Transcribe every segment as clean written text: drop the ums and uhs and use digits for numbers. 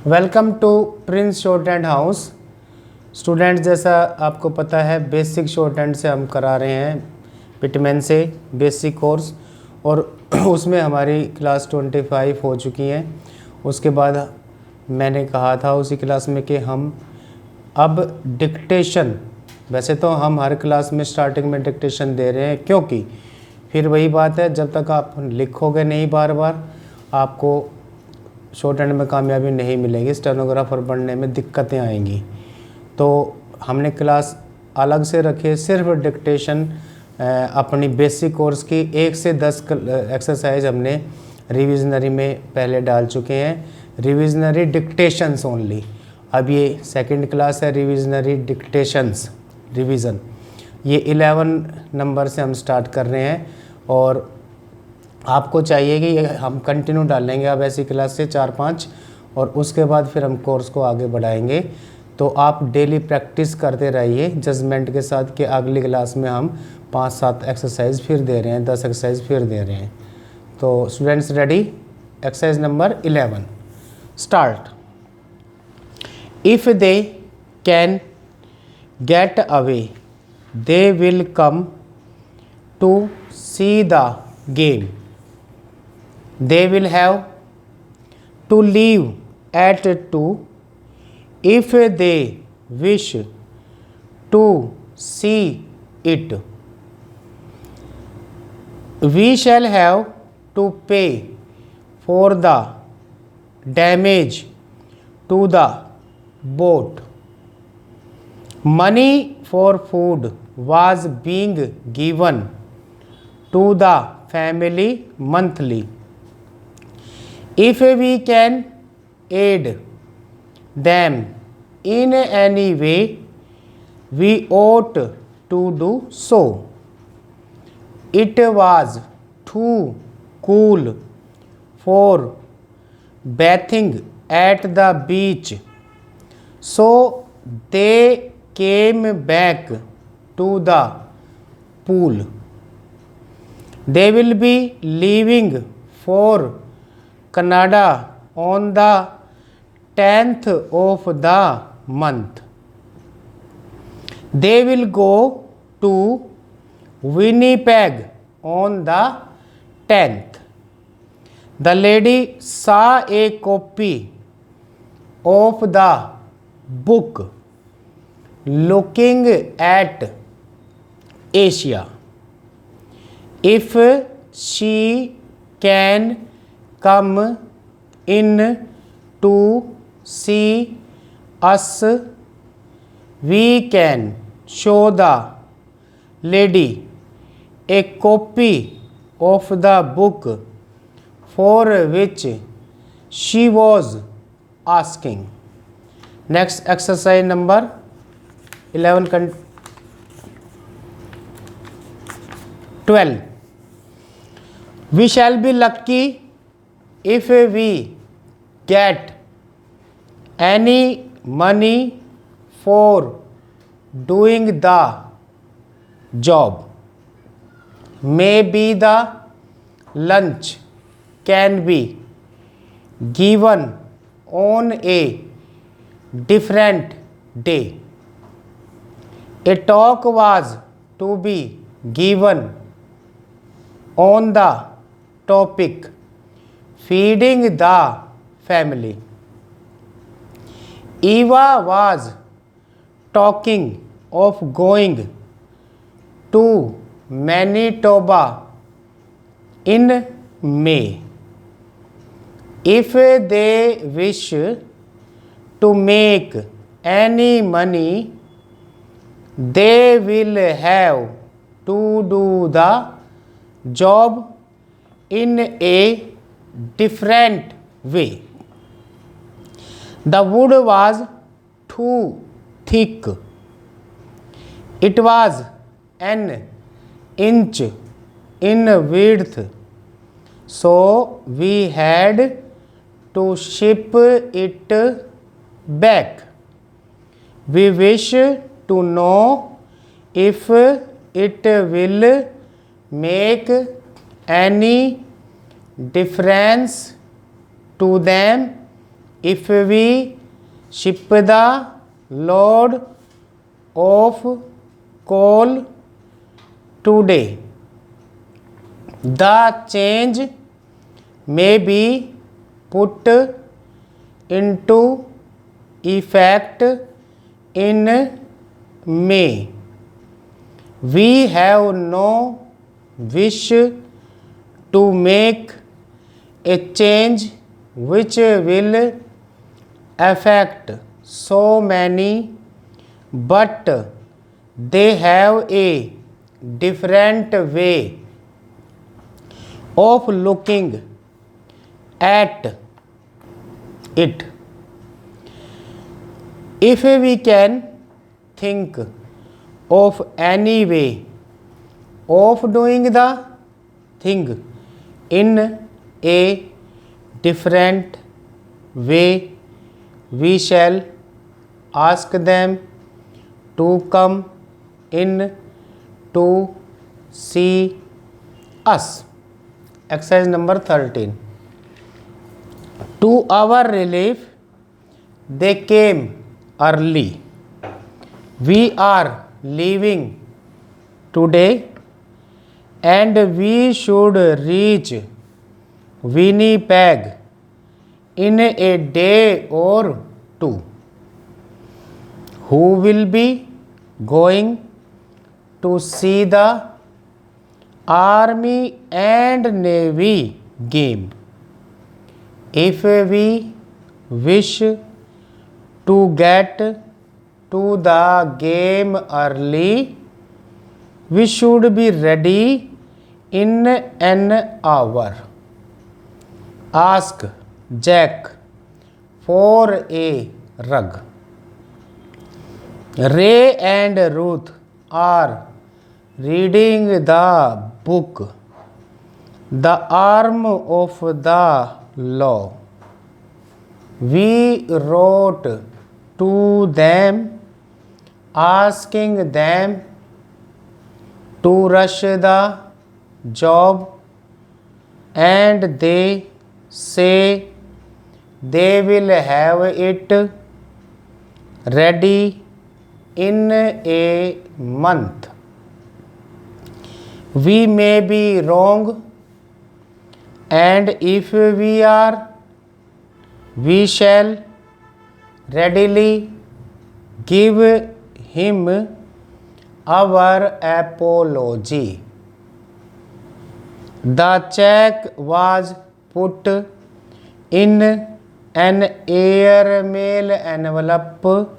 Welcome to Prince shorthand house. Students, जैसा आपको पता है बेसिक शॉर्ट हैंड से हम करा रहे हैं पिटमैन से बेसिक कोर्स, और उसमें हमारी क्लास 25 हो चुकी हैं। उसके बाद मैंने कहा था उसी क्लास में कि हम अब डिक्टेशन, वैसे तो हम हर क्लास में स्टार्टिंग में डिक्टेशन दे रहे हैं, क्योंकि फिर वही बात है, जब तक आप लिखोगे नहीं बार बार आपको शॉर्ट हैंड में कामयाबी नहीं मिलेगी, स्टेनोग्राफर बनने में दिक्कतें आएंगी। तो हमने क्लास अलग से रखे सिर्फ डिक्टेशन अपनी बेसिक कोर्स की 1 से 10 एक्सरसाइज हमने रिविजनरी में पहले डाल चुके हैं, रिविजनरी डिक्टेशंस ओनली। अब ये सेकंड क्लास है रिविजनरी डिक्टेशंस रिवीजन, ये 11 नंबर से हम स्टार्ट कर रहे हैं। और आपको चाहिए कि हम कंटिन्यू डालेंगे अब ऐसी क्लास से 4-5, और उसके बाद फिर हम कोर्स को आगे बढ़ाएंगे। तो आप डेली प्रैक्टिस करते रहिए जजमेंट के साथ कि अगली क्लास में हम 5-7 एक्सरसाइज फिर दे रहे हैं, 10 एक्सरसाइज फिर दे रहे हैं। तो स्टूडेंट्स रेडी? एक्सरसाइज नंबर 11 स्टार्ट। If they can get away they will come to see the game. They will have to leave at 2 if they wish to see it. We shall have to pay for the damage to the boat. Money for food was being given to the family monthly. If we can aid them in any way, we ought to do so. It was too cool for bathing at the beach, so they came back to the pool. They will be leaving for Canada on the 10th of the month. They will go to Winnipeg on the 10th. The lady saw a copy of the book Looking at Asia. If she can come in to see us, we can show the lady a copy of the book for which she was asking. Next exercise number 11 12. We shall be lucky if we get any money for doing the job. Maybe the lunch can be given on a different day. A talk was to be given on the topic feeding the family. Eva was talking of going to Manitoba in May. If they wish to make any money, they will have to do the job in a different way. The wood was too thick. It was an inch in width, so we had to ship it back. We wish to know if it will make any difference to them if we ship the load of coal today, the change may be put into effect in May. We have no wish to make a change which will affect so many, but they have a different way of looking at it. If we can think of any way of doing the thing in a different way, we shall ask them to come in to see us. Exercise number 13. To our relief, they came early. We are leaving today and we should reach Winnipeg in a day or two. Who will be going to see the Army and Navy game? If we wish to get to the game early, we should be ready in an hour. Ask Jack for a rug. Ray and Ruth are reading the book, The Arm of the Law. We wrote to them asking them to rush the job, and they say they will have it ready in a month. We may be wrong, and if we are, we shall readily give him our apology. The check was put in an airmail envelope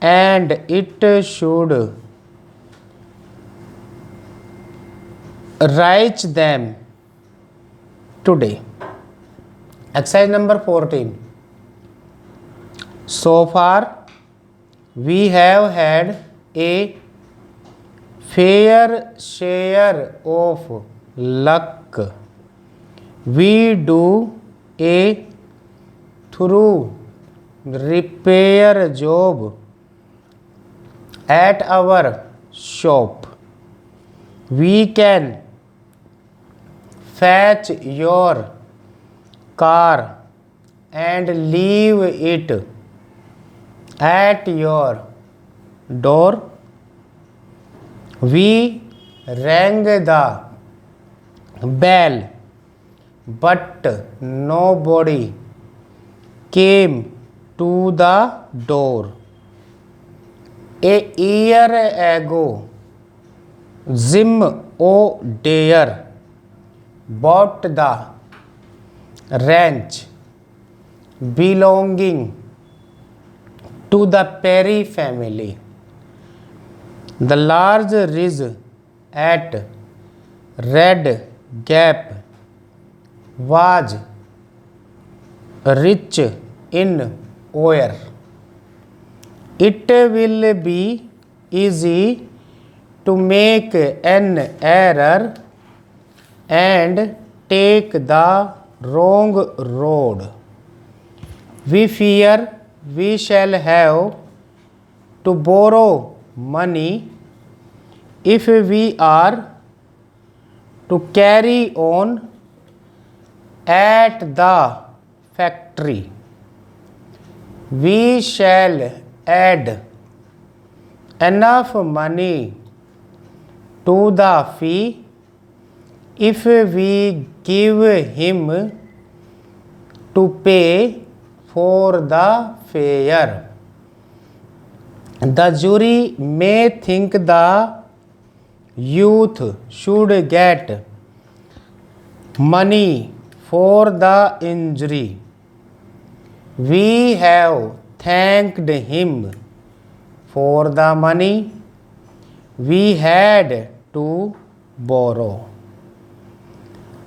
and it should reach them today. Exercise number 14. So far, we have had a fair share of luck. We do a thorough repair job at our shop. We can fetch your car and leave it at your door. We rang the bell, but nobody came to the door. A year ago, Jim O'Dare bought the ranch belonging to the Perry family. The large ridge at Red Gap was rich in oil. It will be easy to make an error and take the wrong road. We fear we shall have to borrow money if we are to carry on at the factory. We shall add enough money to the fee if we give him to pay for the fare. The jury may think the youth should get money for the injury. We have thanked him for the money we had to borrow.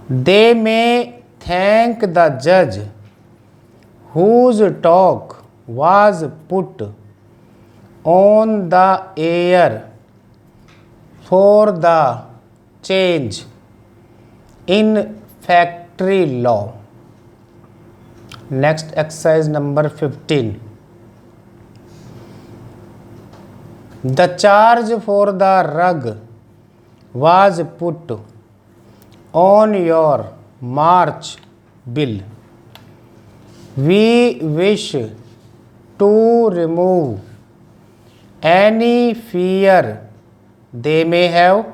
They may thank the judge whose talk was put on the air for the change in factory law. Next exercise number 15. The charge for the rug was put on your March bill. We wish to remove any fear they may have,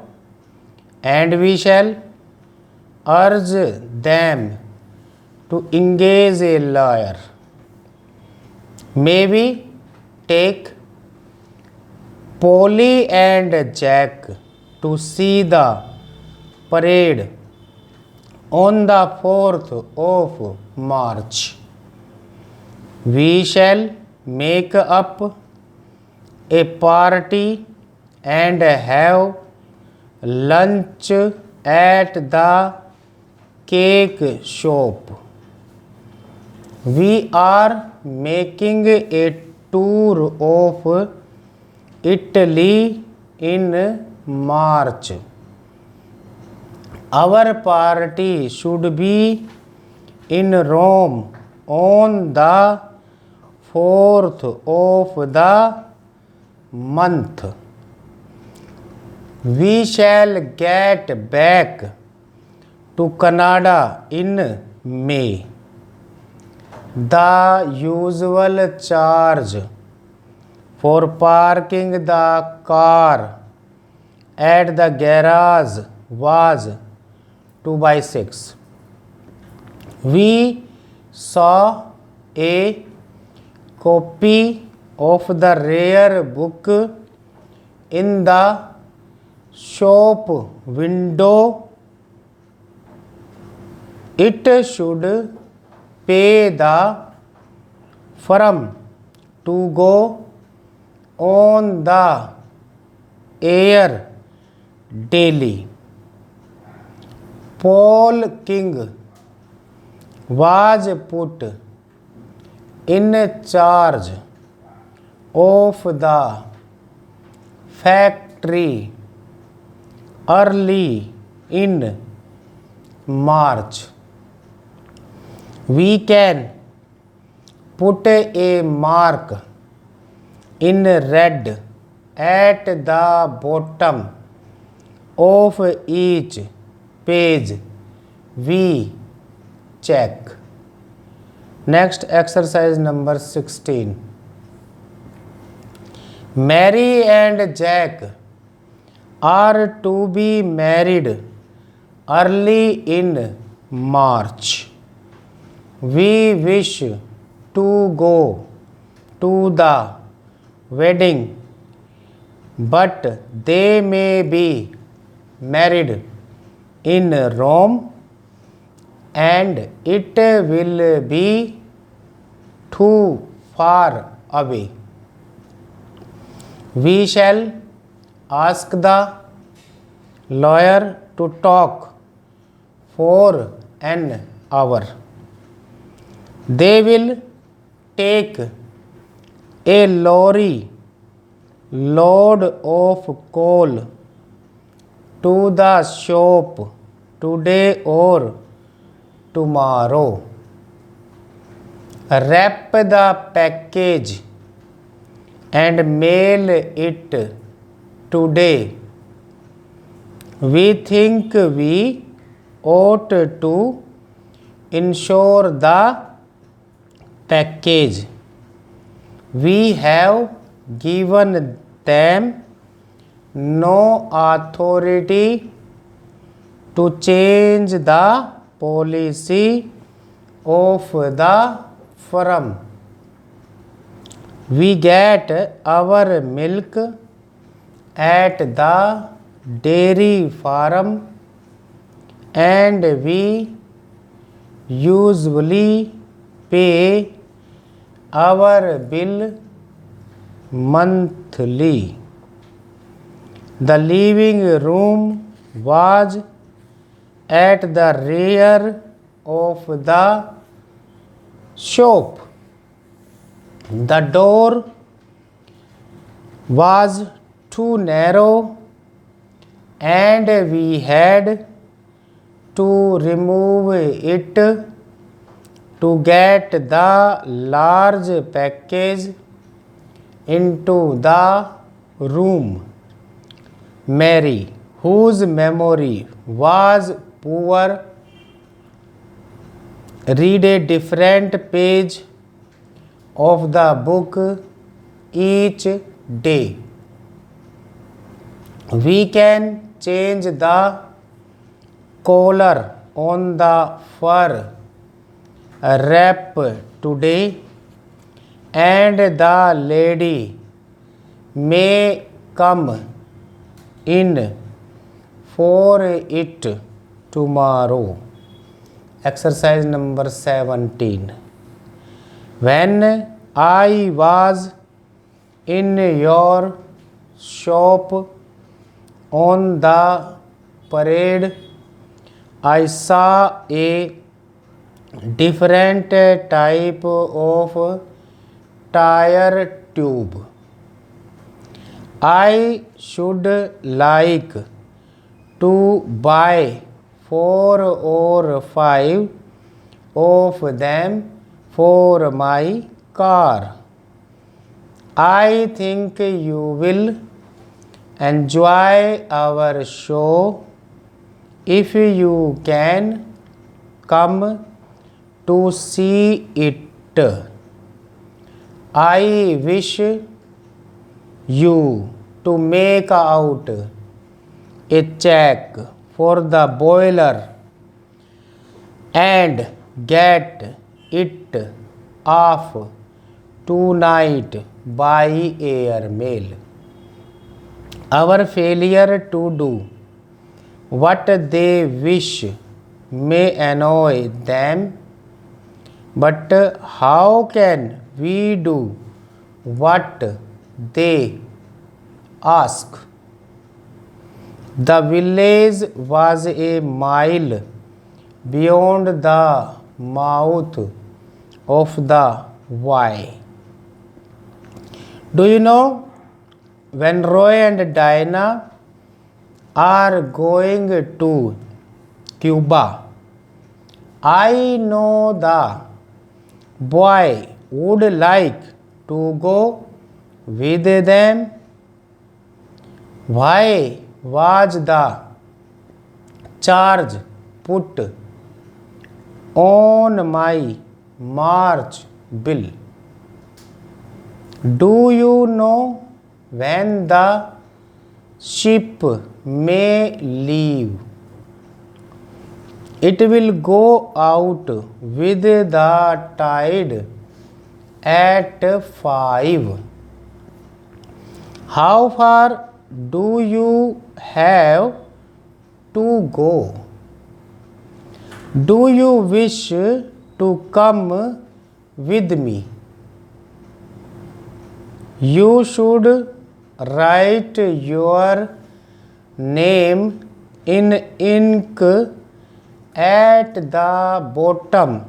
and we shall urge them to engage a lawyer. May we take Polly and Jack to see the parade on the 4th of March. We shall make up a party and have lunch at the cake shop. We are making a tour of Italy in March. Our party should be in Rome on the 4th of the month. We shall get back to Canada in May. The usual charge for parking the car at the garage was 2/6. We saw a copy of the rare book in the shop window. It should pay the firm to go on the air daily. Paul King was put in charge of the factory early in March. We can put a mark in red at the bottom of each page we check. Next exercise number 16. Mary and Jack are to be married early in March. We wish to go to the wedding, but they may be married in Rome, and it will be too far away. We shall ask the lawyer to talk for an hour. They will take a lorry load of coal to the shop today or tomorrow. Wrap the package and mail it today. We think we ought to insure the package We have given them no authority to change the policy of the firm. We get our milk at the dairy farm and we usually pay our bill monthly. The living room was at the rear of the shop. The door was too narrow and we had to remove it to get the large package into the room. Mary, whose memory was poor, read a different page of the book each day. We can change the collar on the fur wrap today, and the lady may come in for it tomorrow. Exercise number 17. When I was in your shop on the parade, I saw a different type of tire tube. I should like to buy 4 or 5 of them for my car. I think you will enjoy our show if you can come to see it. I wish you to make out a check for the boiler and get it off tonight by air mail. Our failure to do what they wish may annoy them, but how can we do what they ask? The village was a mile beyond the mouth of the Y. Do you know, when Roy and Diana are going to Cuba, I know the boy would like to go with them. Why was the charge put on my March bill? Do you know when the ship may leave? It will go out with the tide at 5. How far do you have to go? Do you wish to come with me? You should write your name in ink at the bottom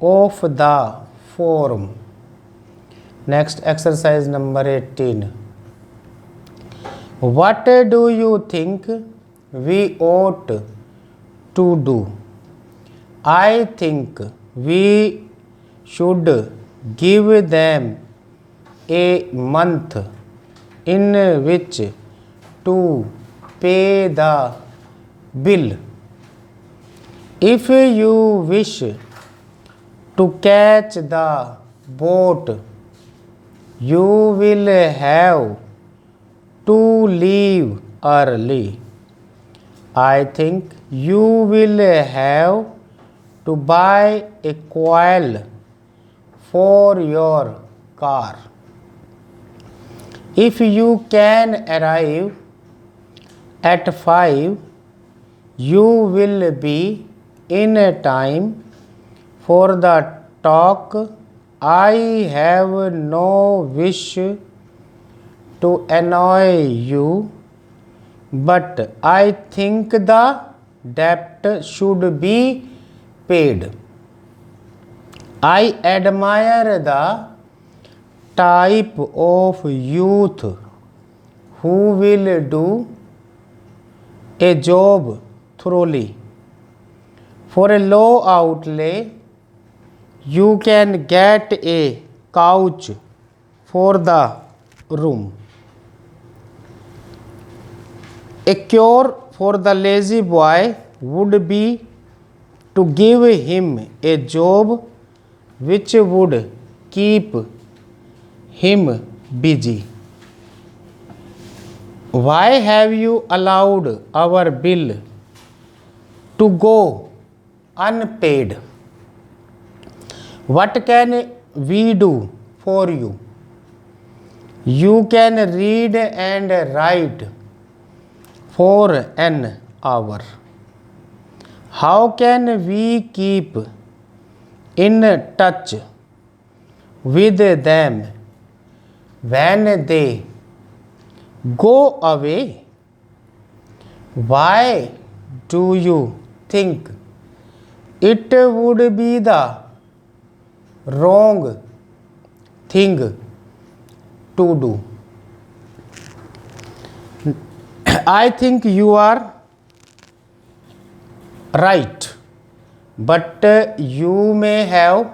of the form. Next, exercise number 18. What do you think we ought to do? I think we should give them a month in which to pay the bill. If you wish to catch the boat you will have to leave early. I think you will have to buy a coil for your car. If you can arrive at 5, you will be in time for the talk. I have no wish to annoy you, but I think the debt should be paid. I admire the type of youth who will do a job thoroughly. For a low outlay, you can get a couch for the room. A cure for the lazy boy would be to give him a job which would keep him busy. Why have you allowed our bill to go unpaid? What can we do for you? You can read and write for an hour. How can we keep in touch with them when they go away? Why do you think it would be the wrong thing to do? I think you are right, but you may have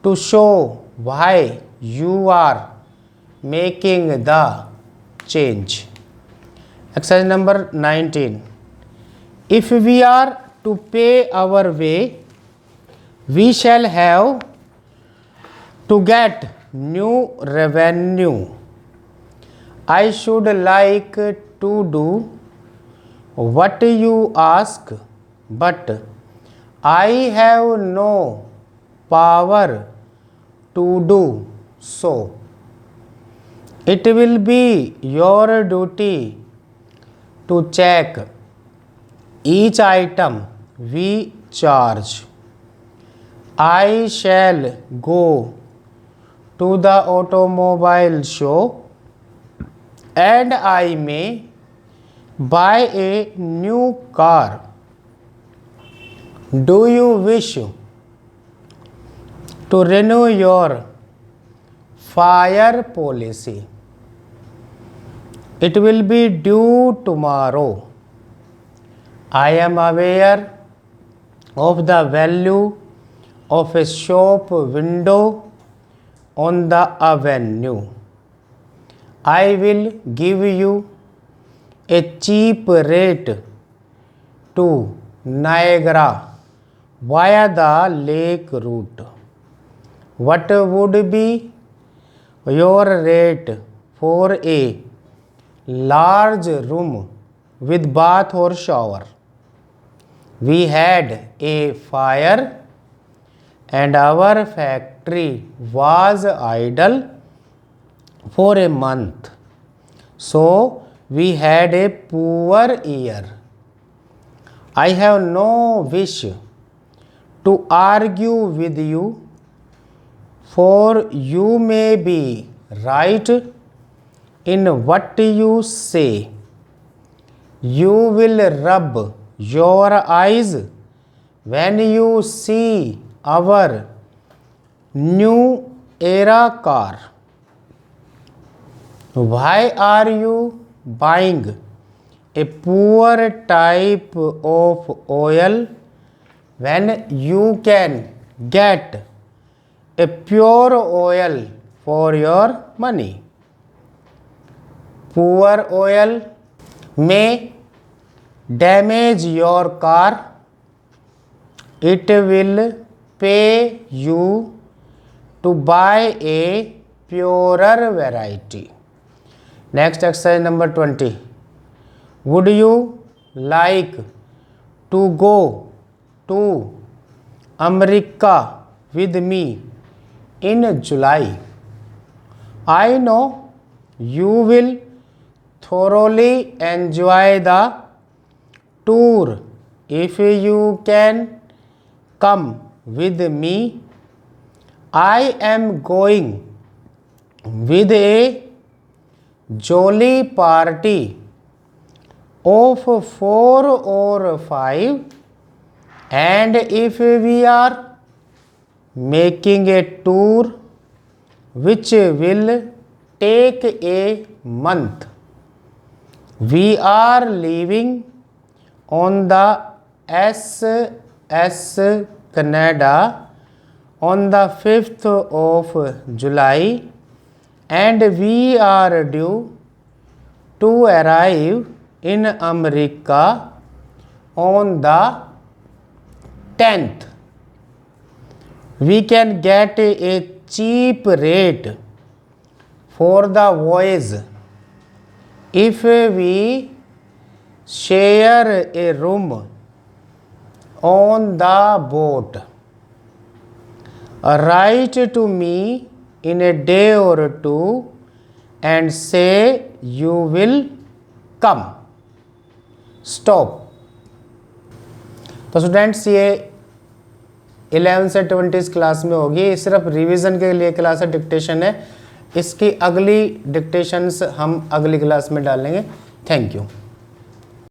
to show why you are making the change. Exercise number 19. If we are to pay our way, we shall have to get new revenue. I should like to do what you ask, but I have no power to do so. It will be your duty to check each item we charge. I shall go to the automobile show and I may buy a new car. Do you wish to renew your fire policy? It will be due tomorrow. I am aware of the value of a shop window on the avenue. I will give you a cheap rate to Niagara via the lake route. What would be your rate for a large room with bath or shower? We had a fire and our factory was idle for a month, so we had a poor year. I have no wish to argue with you, for you may be right in what you say. You will rub your eyes when you see our new era car. Why are you buying a poor type of oil when you can get a pure oil for your money? Poor oil may damage your car. It will pay you to buy a purer variety. Next exercise number 20. Would you like to go to America with me in July? I know you will thoroughly enjoy the tour if you can come with me. I am going with a jolly party of 4 or 5, and if we are making a tour which will take a month, we are leaving on the SS Canada on the 5th of July, and we are due to arrive in America on the 10th. We can get a cheap rate for the voyage if we share a room on the boat. Write to me in a day or two and say you will come. Stop. तो students ये 11 से 20 class में होगी, ये सिर्फ revision के लिए class है, डिक्टेशन है। इसकी अगली डिक्टेशंस हम अगली क्लास में डालेंगे। Thank you.